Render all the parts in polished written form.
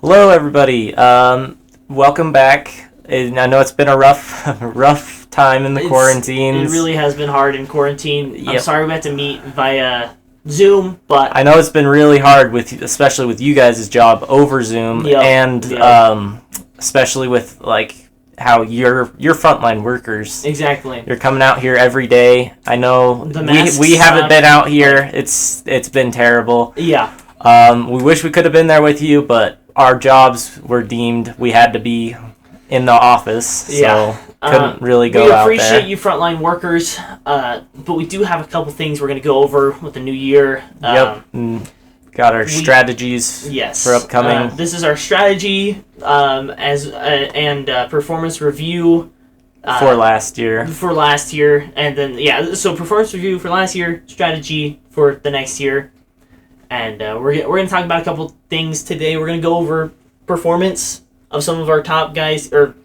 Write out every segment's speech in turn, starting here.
Hello, everybody. Welcome back. I know it's been a rough time in the quarantines. It really has been hard in quarantine. Yep. I'm sorry we had to meet via Zoom, but I know it's been really hard especially with you guys' job over Zoom, and especially with how you're frontline workers. Exactly. You're coming out here every day. I know we haven't been out here. It's been terrible. Yeah. We wish we could have been there with you, but our jobs were deemed we had to be in the office, so couldn't really go out there. We appreciate you frontline workers, but we do have a couple things we're going to go over with the new year. Got our strategies for upcoming. This is our strategy and performance review for last year. And then so performance review for last year, strategy for the next year. And we're going to talk about a couple things today. We're going to go over performance of some of our top guys, or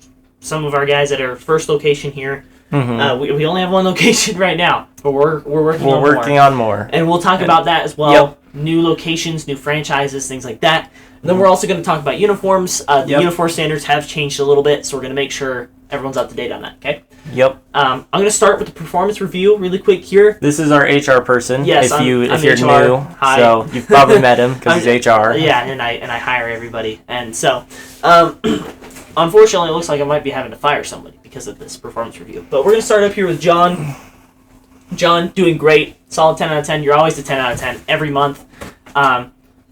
some of our guys at our first location here. Mm-hmm. We only have one location right now, but we're working on more. And we'll talk about that as well. Yep. New locations, new franchises, things like that. And then we're also going to talk about uniforms. The uniform standards have changed a little bit, so we're going to make sure everyone's up to date on that, okay? Yep. I'm going to start with the performance review really quick here. This is our HR person. Yes, if you're HR. new, Hi. So you've probably met him because he's HR. Yeah, and I hire everybody. And so, unfortunately, it looks like I might be having to fire somebody because of this performance review. But we're going to start up here with John. John, doing great. Solid 10 out of 10. You're always a 10 out of 10 every month.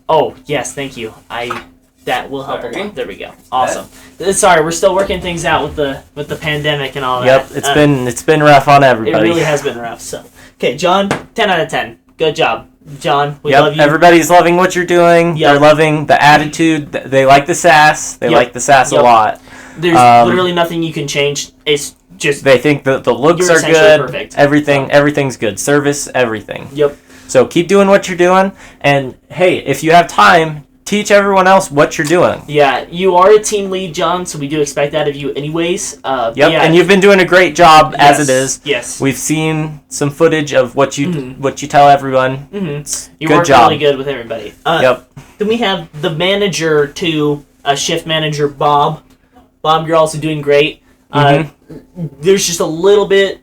Oh, yes, thank you. That will help a lot. There we go. Awesome. Sorry, we're still working things out with the pandemic and all that. Yep, it's been rough on everybody. It really has been rough. So, okay, John, 10 out of 10. Good job, John. We love you. Everybody's loving what you're doing. Yep. They're loving the attitude. They like the sass. They like the sass a lot. There's literally nothing you can change. It's just they think that the looks are good. Perfect. Everything's good. Service, everything. Yep. So keep doing what you're doing, and hey, if you have time, teach everyone else what you're doing. Yeah, you are a team lead, John, so we do expect that of you anyways. And you've been doing a great job as it is. Yes. We've seen some footage of what you tell everyone. Mm-hmm. You work really good with everybody. Then we have the manager to shift manager, Bob. Bob, you're also doing great. There's just a little bit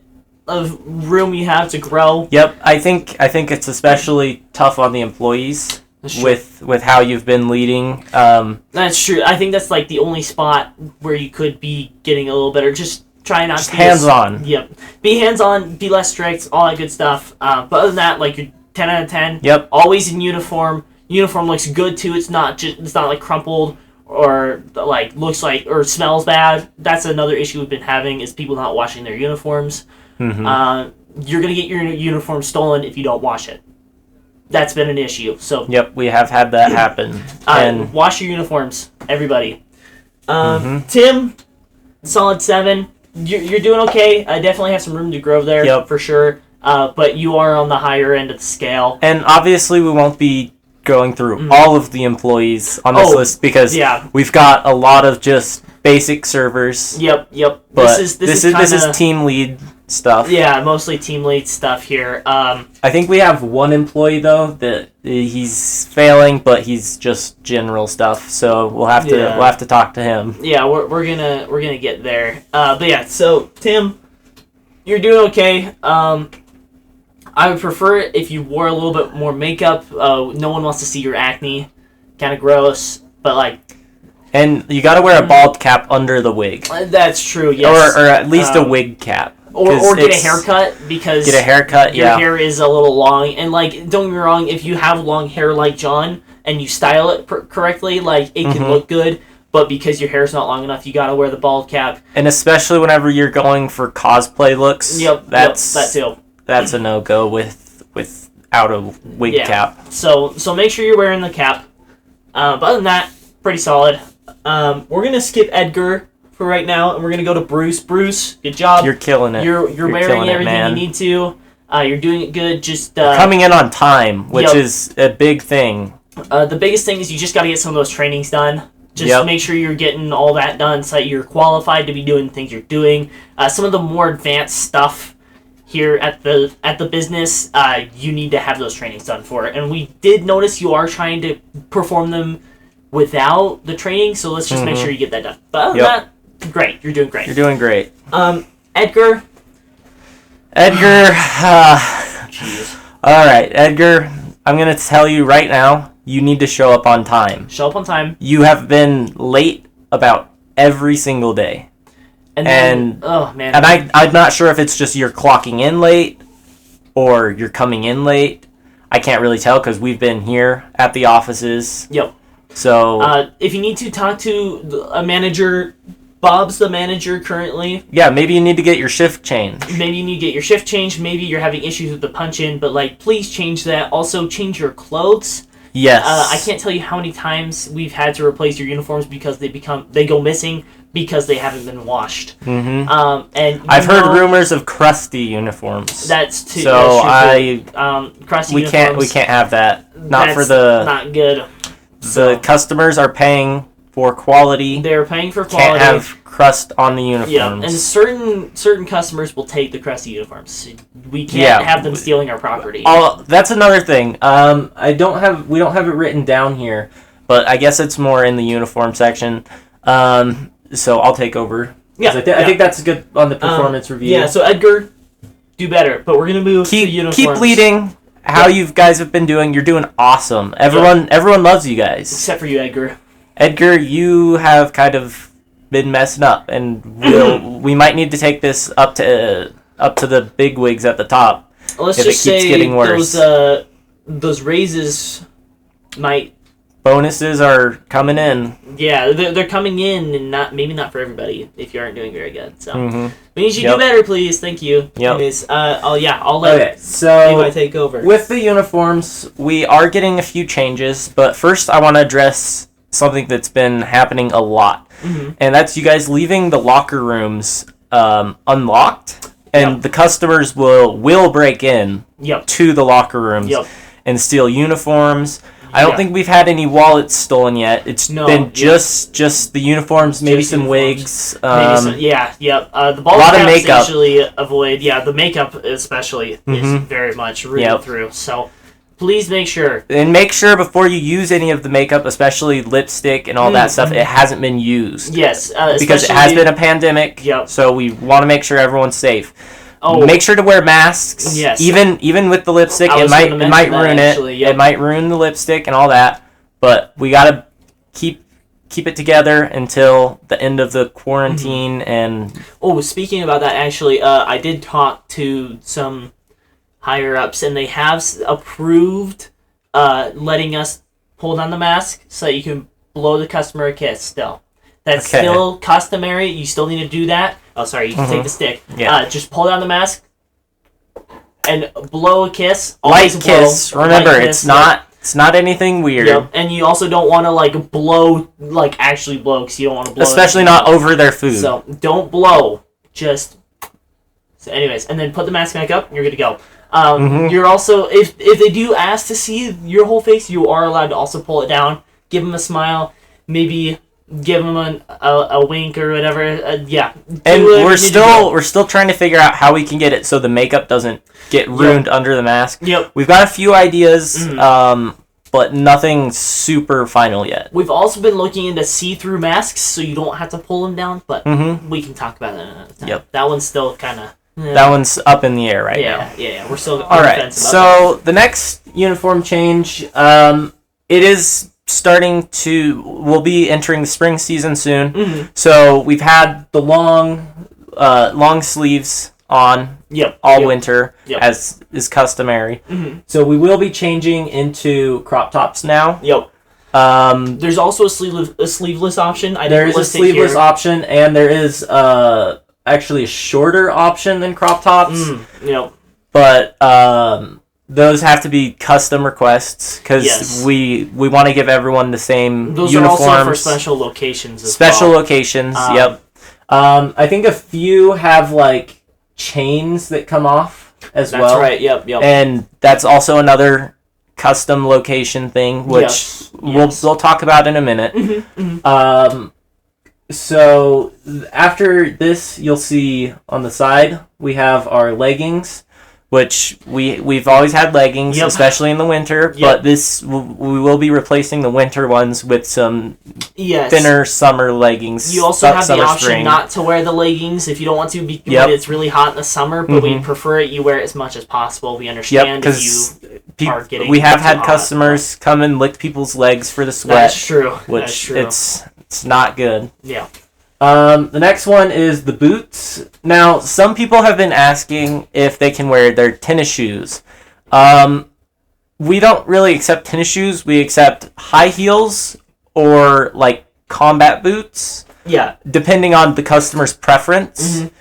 of room you have to grow. Yep, I think it's especially tough on the employees with how you've been leading. That's true. I think that's like the only spot where you could be getting a little better. Just try not to be hands-on. Yep. Be hands-on, be less strict, all that good stuff. But other than that, like you're 10 out of 10. Yep. Always in uniform. Uniform looks good too. It's not like crumpled or like looks like or smells bad. That's another issue we've been having is people not washing their uniforms. Mm-hmm. You're gonna get your uniform stolen if you don't wash it. That's been an issue. So yep, we have had that happen. And wash your uniforms, everybody. Tim, solid 7. You're doing okay. I definitely have some room to grow there for sure. But you are on the higher end of the scale. And obviously, we won't be going through all of the employees on this list because we've got a lot of just basic servers. Yep. But this is team lead stuff. Yeah, mostly team lead stuff here. I think we have one employee though that he's failing, but he's just general stuff. So we'll have to talk to him. Yeah, we're gonna get there. But yeah, so Tim, you're doing okay. I would prefer it if you wore a little bit more makeup. No one wants to see your acne. Kind of gross, but like. And you got to wear a bald cap under the wig. That's true. Yes. Or at least a wig cap. Or get a haircut because your hair is a little long. And like, don't get me wrong, if you have long hair like John and you style it correctly, like it can look good. But because your hair's not long enough, you gotta wear the bald cap. And especially whenever you're going for cosplay looks. That too. That's a no-go without a wig cap. So make sure you're wearing the cap. But other than that, pretty solid. We're gonna skip Edgar for right now, and we're gonna go to Bruce. Bruce, good job. You're killing it. You're wearing everything you need to. You're doing it good. Just coming in on time, which is a big thing. The biggest thing is you just gotta get some of those trainings done. Just make sure you're getting all that done so that you're qualified to be doing the things you're doing. Some of the more advanced stuff here at the business, you need to have those trainings done for it. And we did notice you are trying to perform them without the training, so let's just make sure you get that done. But other than that, great. You're doing great. You're doing great. Edgar. Jeez. All right, Edgar, I'm going to tell you right now, you need to show up on time. Show up on time. You have been late about every single day. And oh, man. And I'm not sure if it's just you're clocking in late or you're coming in late. I can't really tell because we've been here at the offices. Yep. So if you need to talk to a manager, Bob's the manager currently. Yeah, maybe you need to get your shift changed. Maybe you need to get your shift changed. Maybe you're having issues with the punch-in, but, like, please change that. Also, change your clothes. Yes. I can't tell you how many times we've had to replace your uniforms because they go missing because they haven't been washed. Mm-hmm. And I've heard rumors of crusty uniforms. That's too. So crusty uniforms. We can't have that. Not not good. The customers are paying for quality. They're paying for quality. Can't have crust on the uniforms. Yeah, and certain customers will take the crusty uniforms. We can't have them stealing our property. That's another thing. We don't have it written down here, but I guess it's more in the uniform section. So I'll take over. Yeah, I think that's good on the performance review. Yeah, so Edgar, do better. But we're gonna move to uniforms. Keep leading. How you guys have been doing? You're doing awesome. Everyone loves you guys. Except for you, Edgar. Edgar, you have kind of been messing up, and we might need to take this up to the big wigs at the top. Let's just say getting worse. Those raises might. Bonuses are coming in. Yeah, they're coming in, and maybe not for everybody if you aren't doing very good. So we need you to do better, please. Thank you. Yep. Anyways, I'll let so take over. With the uniforms, we are getting a few changes, but first I want to address something that's been happening a lot, and that's you guys leaving the locker rooms unlocked, and the customers will break in to the locker rooms and steal uniforms. I don't think we've had any wallets stolen yet. It's been just the uniforms, maybe some wigs. The ball caps usually avoid. Yeah, the makeup especially is very much rooted through. So please make sure. And make sure before you use any of the makeup, especially lipstick and all that stuff, it hasn't been used. Yes. Because it has been a pandemic. Yep. So we want to make sure everyone's safe. Oh. Make sure to wear masks. Yes. Even with the lipstick, it might ruin it. It might ruin the lipstick and all that. But we gotta keep it together until the end of the quarantine. And speaking about that, actually, I did talk to some higher ups, and they have approved letting us hold on the mask so that you can blow the customer a kiss. Still, that's still customary. You still need to do that. Oh, sorry, you can take the stick. Yeah. Just pull down the mask and blow a kiss. Light kiss. Remember, it's not anything weird. Yep. And you also don't want to actually blow, because you don't want to blow. Especially not over their food. So don't blow. Just. So, anyways, and then put the mask back up. You're good to go. You're also, if they do ask to see your whole face, you are allowed to also pull it down. Give them a smile. Maybe give them a wink or whatever. And we're still trying to figure out how we can get it so the makeup doesn't get ruined under the mask. Yep. We've got a few ideas, but nothing super final yet. We've also been looking into see-through masks, so you don't have to pull them down. But we can talk about that another time. Yep. That one's still kind of. That one's up in the air now. Yeah. We're still all right. So the next uniform change, it is. We'll be entering the spring season soon. So we've had the long sleeves on all winter, as is customary. So we will be changing into crop tops now. There's also a sleeveless option. There is a sleeveless option, and there is actually a shorter option than crop tops. But those have to be custom requests, because we want to give everyone the same those uniforms. Those are also for special locations as Special locations, yep. I think a few have, chains that come off as well. That's right, yep. And that's also another custom location thing, which we'll talk about in a minute. So after this, you'll see on the side, we have our leggings. which we've always had leggings, especially in the winter. But we will be replacing the winter ones with some thinner summer leggings. You also have the option not to wear the leggings if you don't want to, when it's really hot in the summer. But we prefer it you wear it as much as possible. We understand if you are getting. We have had customers come and lick people's legs for the sweat. That's true. Which it's not good. Yeah. The next one is the boots. Now, some people have been asking if they can wear their tennis shoes. We don't really accept tennis shoes. We accept high heels or like combat boots. Yeah. Depending on the customer's preference.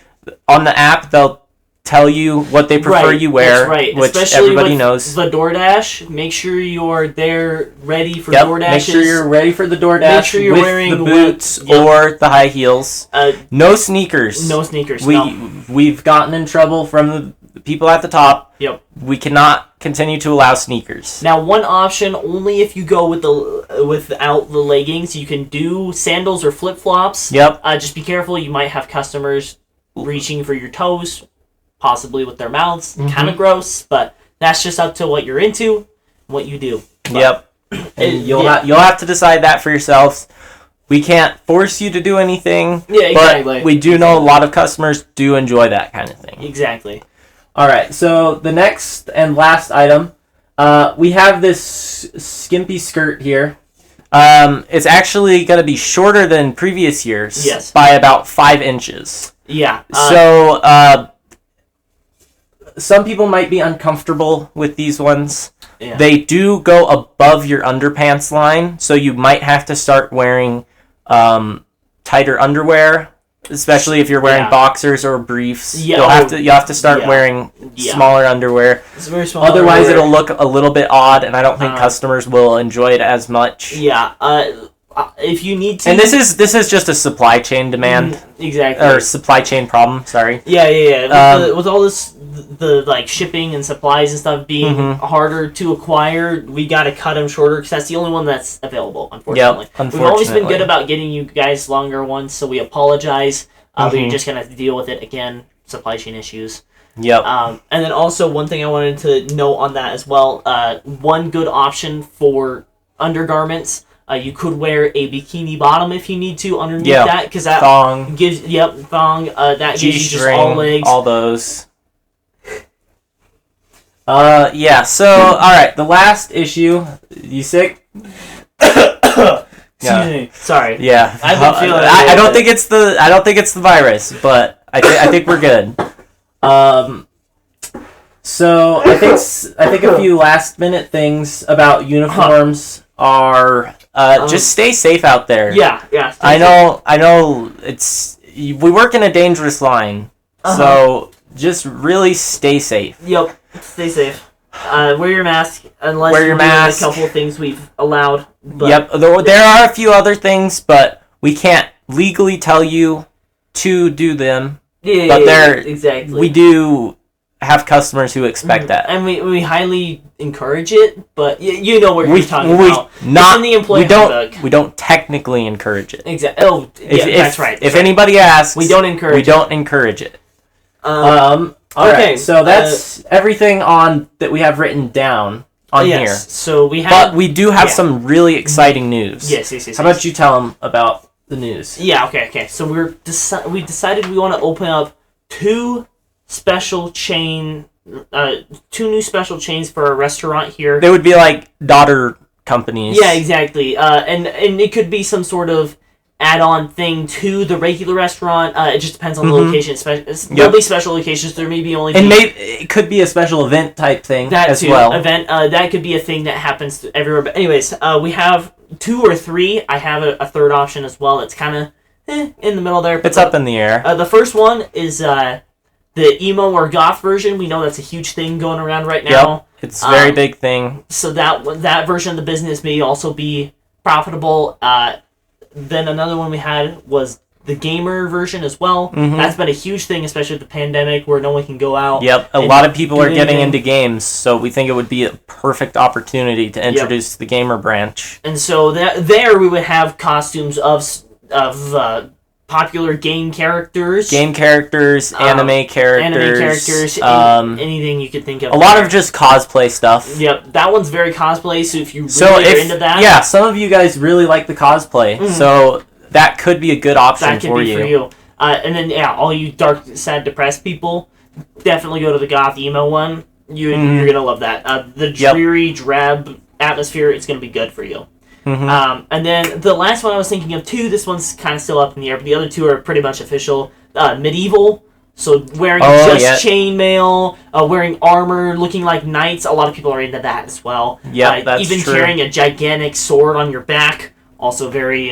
On the app, they'll tell you what they prefer you wear, which especially everybody with knows. The DoorDash, make sure you're there ready for DoorDashes. Make sure you're ready for the DoorDash. Make sure you're with wearing the boots or the high heels. No sneakers. No sneakers. We've gotten in trouble from the people at the top. Yep. We cannot continue to allow sneakers. Now, one option only if you go without the leggings, you can do sandals or flip flops. Yep. Just be careful. You might have customers reaching for your toes, possibly with their mouths. Kind of gross, but that's just up to what you're into, what you do. But, and you'll have to decide that for yourselves. We can't force you to do anything. Yeah, exactly. But we do know a lot of customers do enjoy that kind of thing. Exactly. All right. So the next and last item, we have this skimpy skirt here. It's actually going to be shorter than previous years. Yes. By about 5 inches. Yeah. So some people might be uncomfortable with these ones. Yeah. They do go above your underpants line, so you might have to start wearing tighter underwear, especially if you're wearing boxers or briefs. Yeah. You'll have to start wearing smaller underwear. It's very small. Otherwise, it'll look a little bit odd, and I don't think customers will enjoy it as much. Yeah. If you need to, and this is just a supply chain demand, exactly, or supply chain problem. Sorry. Yeah. With all this, the like shipping and supplies and stuff being harder to acquire, we got to cut them shorter because that's the only one that's available. Unfortunately, we've always been good about getting you guys longer ones, so we apologize. But you're just gonna have to deal with it again. Supply chain issues. Yep. And then also one thing I wanted to note on that as well. One good option for undergarments. You could wear a bikini bottom if you need to underneath that, because that thong gives thong. That gives you just all legs, all those. So all right, the last issue. You sick? Excuse me. Sorry. Yeah, I've been feeling. I don't think it's the virus, but I think we're good. So I think a few last minute things about uniforms are just stay safe out there. Yeah. I know we work in a dangerous line, so just really stay safe. Yep, stay safe. Wear your mask unless wear your mask. A couple of things we've allowed. But... Yep, there are a few other things, but we can't legally tell you to do them. Yeah, exactly. We do have customers who expect that, and we highly encourage it. But you know what you're talking about. Not in the employee handbook. We don't technically encourage it. Exactly. Oh, that's right. If anybody asks, we don't encourage it. Okay, so that's everything that we have written down on here. So we have, but we do have some really exciting news. Yes. How about you tell them about the news? Yeah. Okay. So we decided we want to open up two new special chains for a restaurant here. They would be like daughter companies. Yeah, exactly. And it could be some sort of add-on thing to the regular restaurant. It just depends on the location. There'll be special locations. There may be only... And maybe it could be a special event type thing as well. That could be a thing that happens to everywhere. But anyways, we have 2 or 3. I have a third option as well. It's kind of in the middle there. It's up in the air. The first one is the emo or goth version. We know that's a huge thing going around right now. Yep. It's a very big thing. So that version of the business may also be profitable. Then another one we had was the gamer version as well. That's been a huge thing, especially with the pandemic where no one can go out. Yep, a lot of people are getting into games, so we think it would be a perfect opportunity to introduce the gamer branch. And so there we would have costumes of popular game characters. Anime characters. Anime characters. Anything you could think of. A lot of just cosplay stuff. Yep, that one's very cosplay, so if you really are into that... Yeah, some of you guys really like the cosplay, so that could be a good option for you. And then, yeah, all you dark, sad, depressed people, definitely go to the goth emo one. You're going to love that. The dreary, drab atmosphere is going to be good for you. And then the last one I was thinking of too, this one's kind of still up in the air, but the other two are pretty much official. Medieval, so wearing chainmail, wearing armor, looking like knights. A lot of people are into that as well. Yeah, that's even true. Carrying a gigantic sword on your back, also very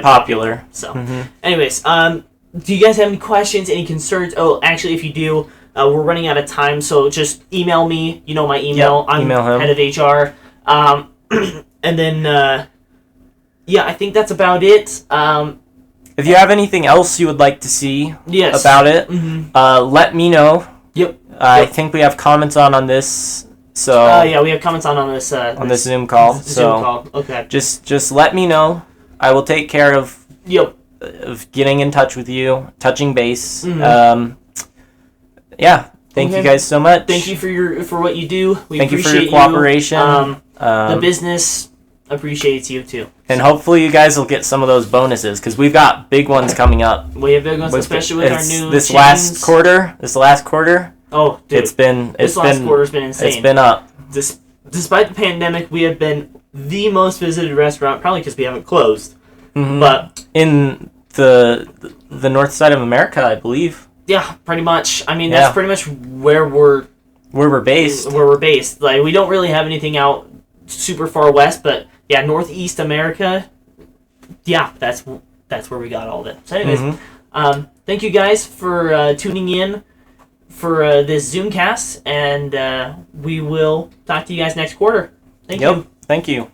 popular. So, anyways, do you guys have any questions, any concerns? Oh, actually, if you do, we're running out of time, so just email me. You know my email. I'm head of HR. And then, I think that's about it. If you have anything else you would like to see about it, let me know. Yep. I think we have comments on this. So we have comments on this on this Zoom call. Zoom call. Okay. Just let me know. I will take care of getting in touch with you, touching base. Thank you guys so much. Thank you for what you do. Thank you for your cooperation. The business appreciates you too. And hopefully you guys will get some of those bonuses because we've got big ones coming up. We have big ones, especially with our new this last quarter. Oh, dude! This last quarter's been insane. It's been up. Despite the pandemic, we have been the most visited restaurant, probably because we haven't closed. But in the north side of America, I believe. Yeah, pretty much. I mean, that's pretty much where we're based. Like, we don't really have anything out super far west, but yeah, Northeast America. Yeah, that's where we got all of it. So, anyways, thank you guys for tuning in for this Zoomcast, and we will talk to you guys next quarter. Thank you. Thank you.